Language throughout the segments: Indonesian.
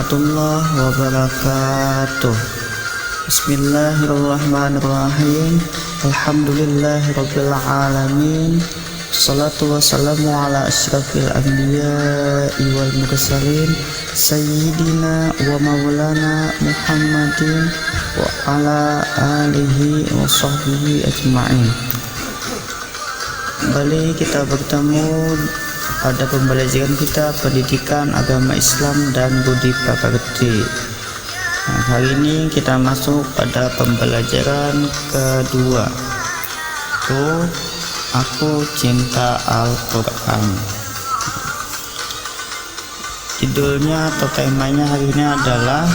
warahmatullahi wabarakatuh. Bismillahirrahmanirrahim. Alhamdulillahirabbil alamin. Wassalatu wassalamu ala asyrafil anbiya'i wal mursalin sayyidina wa maulana Muhammadin wa ala alihi wa sahbihi ajma'in. Kembali kita bertemu pada pembelajaran kita pendidikan agama Islam dan budi pekerti. Hari ini kita masuk pada pembelajaran kedua, yaitu Aku Cinta Al-Quran. Judulnya atau temanya hari ini adalah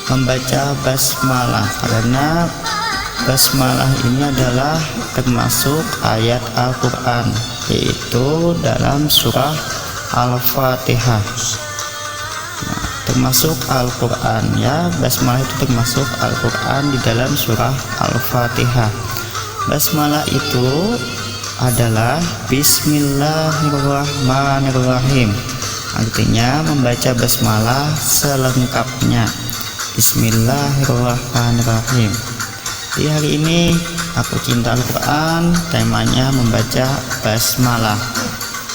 membaca basmalah, karena basmalah ini adalah termasuk ayat Al-Quran, yaitu dalam surah Al-Fatihah. Termasuk Al-Quran, ya, basmalah itu termasuk Al-Quran di dalam surah Al-Fatihah. Basmalah itu adalah Bismillahirrahmanirrahim, artinya membaca basmalah selengkapnya. Bismillahirrahmanirrahim. Di hari ini Aku Cinta Al-Quran, temanya membaca basmalah.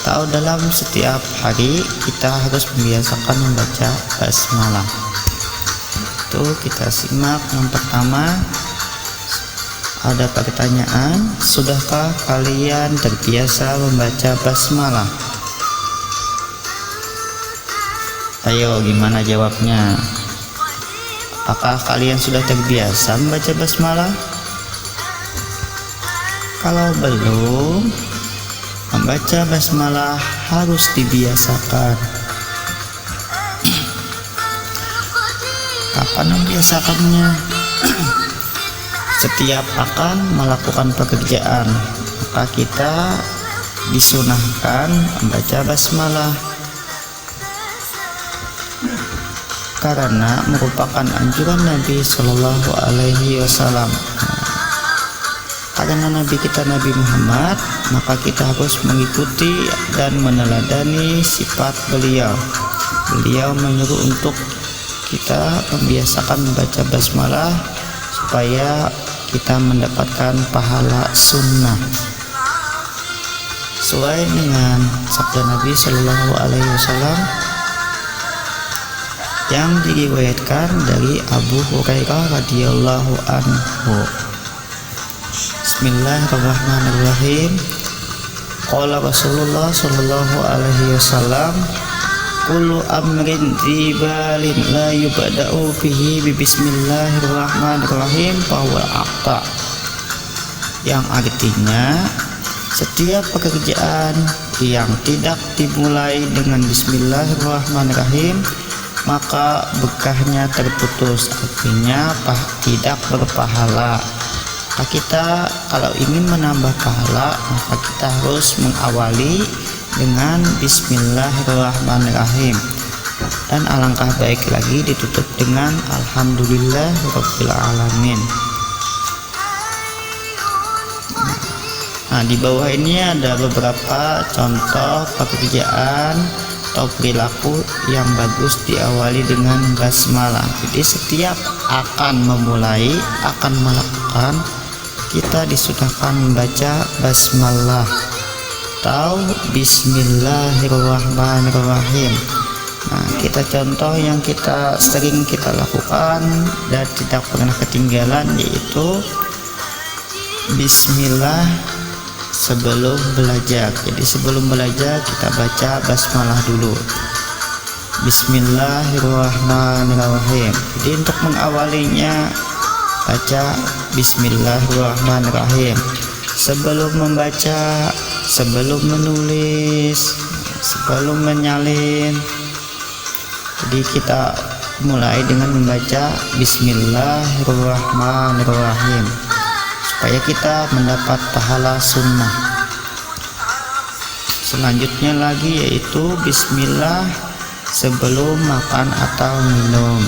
Tahu dalam setiap hari kita harus membiasakan membaca basmalah. Itu kita simak. Yang pertama, ada pertanyaan, sudahkah kalian terbiasa membaca basmalah? Ayo, gimana jawabnya? Apakah kalian sudah terbiasa membaca basmalah? Kalau belum, membaca basmalah harus dibiasakan. Kapan membiasakannya? Setiap akan melakukan pekerjaan, maka kita disunahkan membaca basmalah, karena merupakan anjuran Nabi Shallallahu Alaihi Wasallam. Karena Nabi kita Nabi Muhammad, maka kita harus mengikuti dan meneladani sifat beliau. Beliau menyuruh untuk kita membiasakan membaca basmalah supaya kita mendapatkan pahala sunnah sesuai dengan sabda Nabi Shallallahu Alaihi Wasallam yang diriwayatkan dari Abu Hurairah radhiyallahu anhu. Bismillahirrahmanirrahim. Qala Rasulullah sallallahu alaihi wasallam, kullu amrin dzibalin la yubda'u fihi bi bismillahirrahmanirrahim fahuwa aqta. Yang artinya, setiap pekerjaan yang tidak dimulai dengan bismillahirrahmanirrahim maka berkahnya terputus, artinya tidak berpahala. Kita kalau ingin menambah pahala, maka kita harus mengawali dengan bismillahirrahmanirrahim, dan alangkah baik lagi ditutup dengan alhamdulillahirabbil alamin. Nah, di bawah ini ada beberapa contoh pekerjaan atau perilaku yang bagus diawali dengan basmalah. Jadi setiap akan memulai, akan melakukan, kita disunahkan membaca basmalah atau bismillahirrahmanirrahim. Nah, kita contoh yang kita sering kita lakukan dan tidak pernah ketinggalan, yaitu bismillah sebelum belajar. Jadi sebelum belajar kita baca basmalah dulu. Bismillahirrahmanirrahim. Jadi untuk mengawalinya baca bismillahirrahmanirrahim. Sebelum membaca, sebelum menulis, sebelum menyalin, jadi kita mulai dengan membaca bismillahirrahmanirrahim supaya kita mendapat pahala sunnah. Selanjutnya lagi yaitu bismillah sebelum makan atau minum.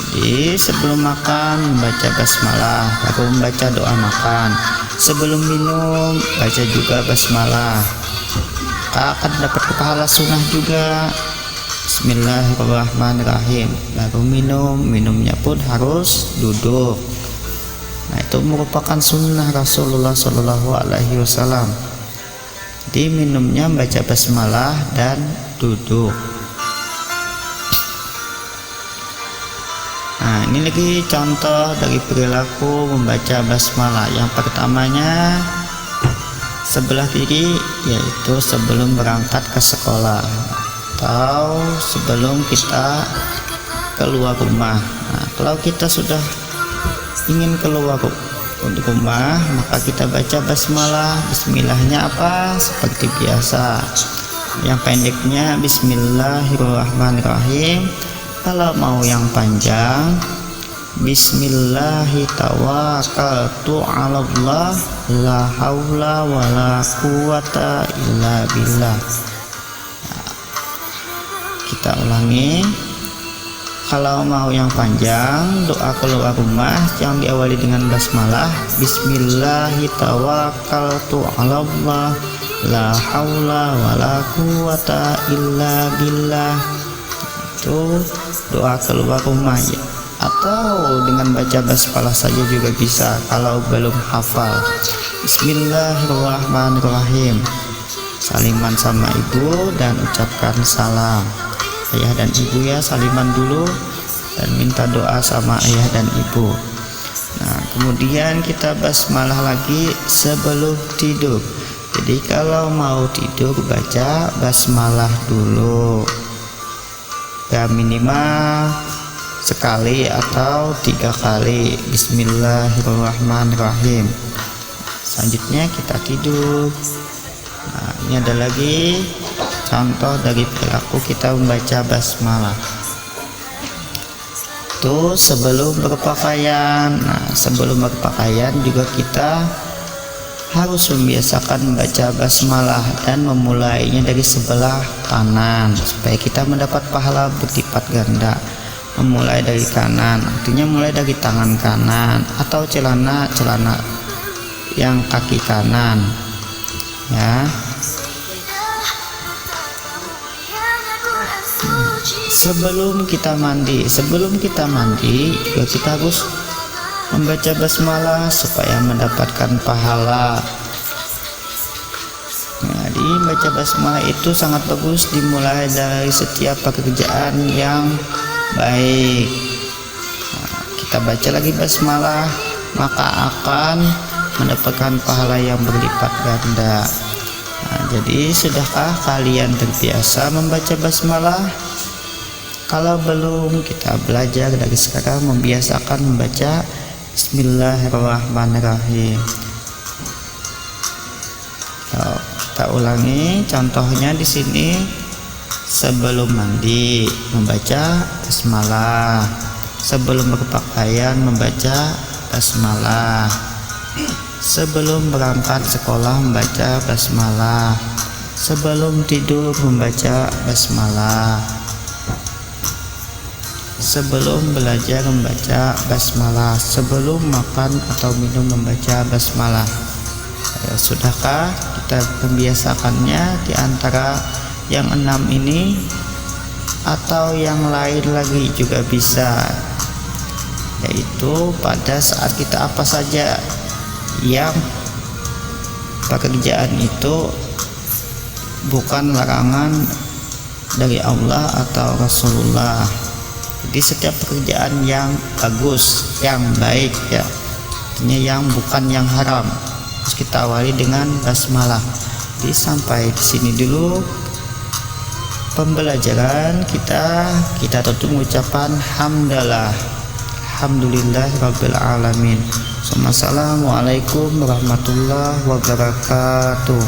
Jadi sebelum makan membaca basmalah, baru membaca doa makan. Sebelum minum baca juga basmalah, maka akan dapat pahala sunnah juga. Bismillahirrahmanirrahim. Lalu minumnya pun harus duduk. Nah, itu merupakan sunnah Rasulullah Shallallahu Alaihi Wasallam. Jadi minumnya baca basmalah dan duduk. Nah, ini lagi contoh dari perilaku membaca basmalah. Yang pertamanya sebelah kiri, yaitu sebelum berangkat ke sekolah atau sebelum kita keluar rumah. Nah, kalau kita sudah ingin keluar rumah, maka kita baca basmalah. Bismillahnya apa? Seperti biasa. Yang pendeknya Bismillahirrahmanirrahim. Kalau mau yang panjang, Bismillahi tawakkaltu 'alallah la haula wala quwata illa billah. Kita ulangi. Kalau mau yang panjang, doa keluar rumah yang diawali dengan basmalah. Bismillahi tawakkaltu 'alallah la haula wala quwata illa billah. Itu doa keluar rumah ya. Atau dengan baca basmalah saja juga bisa kalau belum hafal. Bismillahirrahmanirrahim. Saliman sama ibu dan ucapkan salam. Ayah dan ibu ya, saliman dulu dan minta doa sama ayah dan ibu. Nah, kemudian kita basmalah lagi sebelum tidur. Jadi kalau mau tidur baca basmalah dulu. Ya, minimal sekali atau 3 kali. Bismillahirrahmanirrahim. Selanjutnya kita tidur. Nah, ini ada lagi contoh dari perilaku kita membaca basmalah. Itu sebelum berpakaian. Nah, sebelum berpakaian juga kita harus membiasakan membaca basmalah dan memulainya dari sebelah kanan supaya kita mendapat pahala berlipat ganda. Memulai dari kanan artinya mulai dari tangan kanan atau celana yang kaki kanan ya. Sebelum kita mandi juga kita harus membaca basmalah supaya mendapatkan pahala. Jadi baca basmalah itu sangat bagus dimulai dari setiap pekerjaan yang baik. Nah, kita baca lagi basmalah maka akan mendapatkan pahala yang berlipat ganda. Nah, jadi sudahkah kalian terbiasa membaca basmalah? Kalau belum, kita belajar dari sekarang membiasakan membaca Bismillahirrahmanirrahim. Kita ulangi contohnya di sini. Sebelum mandi membaca basmalah, sebelum berpakaian membaca basmalah, sebelum berangkat sekolah membaca basmalah, sebelum tidur membaca basmalah, sebelum belajar membaca basmalah, sebelum makan atau minum membaca basmalah. Sudahkah kita membiasakannya di antara yang 6 ini atau yang lain lagi juga bisa, yaitu pada saat kita apa saja yang pekerjaan itu bukan larangan dari Allah atau Rasulullah. Jadi setiap pekerjaan yang bagus, yang baik ya, artinya yang bukan yang haram, harus kita awali dengan basmalah. Jadi sampai di sini dulu pembelajaran kita tutup mengucapkan hamdalah, alhamdulillah rabbil alamin. Assalamualaikum warahmatullahi wabarakatuh.